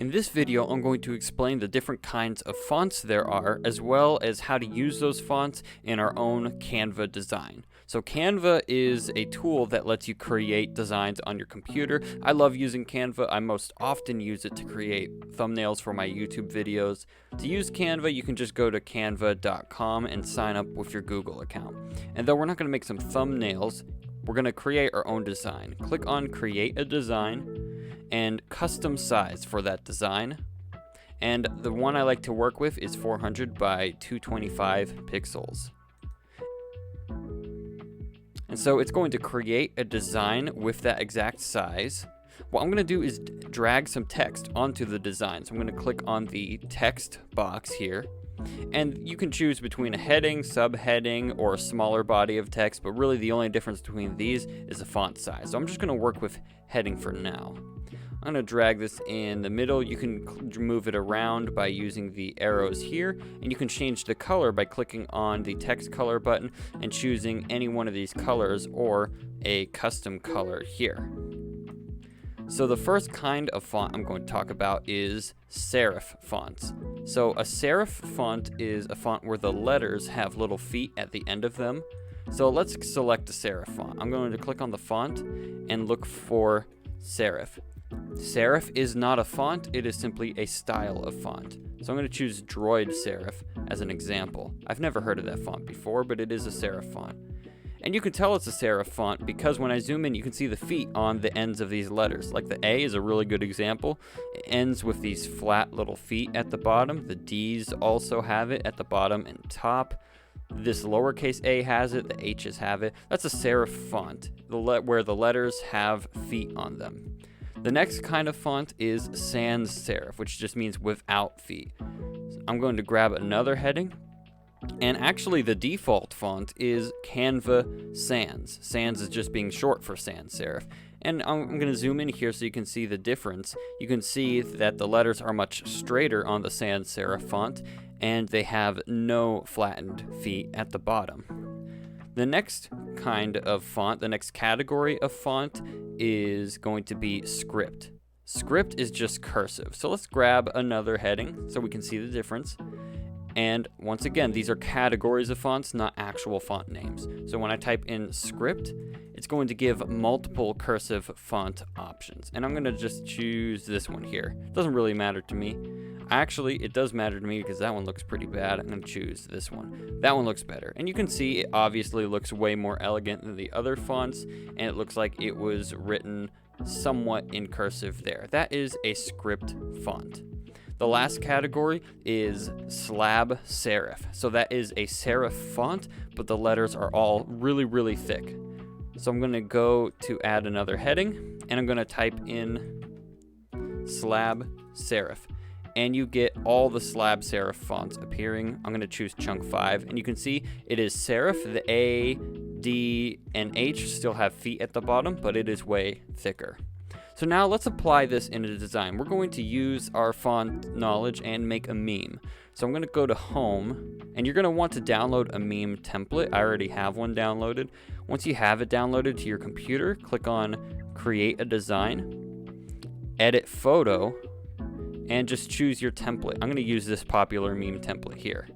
In this video, I'm going to explain the different kinds of fonts there are, as well as how to use those fonts in our own Canva design. So Canva is a tool that lets you create designs on your computer. I love using Canva. I most often use it to create thumbnails for my YouTube videos. To use Canva, you can just go to canva.com and sign up with your Google account. And though we're not going to make some thumbnails, we're going to create our own design. Click on Create a Design and custom size for that design. And the one I like to work with is 400 by 225 pixels. And so it's going to create a design with that exact size. What I'm going to do is drag some text onto the design. So I'm going to click on the text box here. And you can choose between a heading, subheading, or a smaller body of text, but really the only difference between these is the font size. So I'm just going to work with heading for now. I'm going to drag this in the middle. You can move it around by using the arrows here, and you can change the color by clicking on the text color button and choosing any one of these colors or a custom color here. So the first kind of font I'm going to talk about is serif fonts. So a serif font is a font where the letters have little feet at the end of them. So let's select a serif font. I'm going to click on the font and look for serif. Serif is not a font, it is simply a style of font. So I'm going to choose Droid Serif as an example. I've never heard of that font before, but it is a serif font. And you can tell it's a serif font because when I zoom in, you can see the feet on the ends of these letters. Like the A is a really good example. It ends with these flat little feet at the bottom. The D's also have it at the bottom and top. This lowercase a has it, the H's have it. That's a serif font, where the letters have feet on them. The next kind of font is sans serif, which just means without feet. So I'm going to grab another heading. And actually the default font is Canva Sans. Sans is just being short for sans serif. And I'm going to zoom in here so you can see the difference. You can see that the letters are much straighter on the sans serif font, and they have no flattened feet at the bottom. The next kind of font, the next category of font is going to be script. Script is just cursive. So let's grab another heading so we can see the difference. And once again, these are categories of fonts, not actual font names. So when I type in script, it's going to give multiple cursive font options. And I'm going to just choose this one here. It doesn't really matter to me. Actually, it does matter to me because that one looks pretty bad. I'm going to choose this one. That one looks better. And you can see it obviously looks way more elegant than the other fonts. And it looks like it was written somewhat in cursive there. That is a script font. The last category is slab serif. So that is a serif font, but the letters are all really, really thick. So I'm going to go to add another heading, and I'm going to type in slab serif. And you get all the slab serif fonts appearing. I'm going to choose chunk 5, and you can see it is serif. The A, D, and H still have feet at the bottom, but it is way thicker. So now let's apply this in a design. We're going to use our font knowledge and make a meme. So I'm going to go to Home, and you're going to want to download a meme template. I already have one downloaded. Once you have it downloaded to your computer, click on Create a Design, Edit Photo, and just choose your template. I'm going to use this popular meme template here.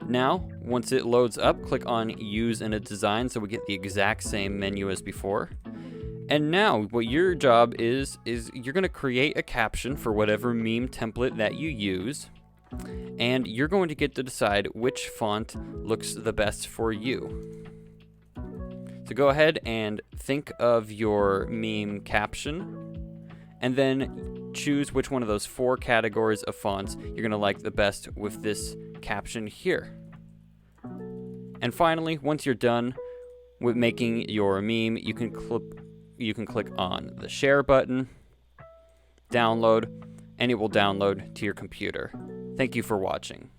Now, once it loads up, click on Use in a Design so we get the exact same menu as before. And now, what your job is you're going to create a caption for whatever meme template that you use. And you're going to get to decide which font looks the best for you. So go ahead and think of your meme caption, and then choose which one of those 4 categories of fonts you're going to like the best with this caption here. And finally, once you're done with making your meme, you can click on the share button, download, and it will download to your computer. Thank you for watching.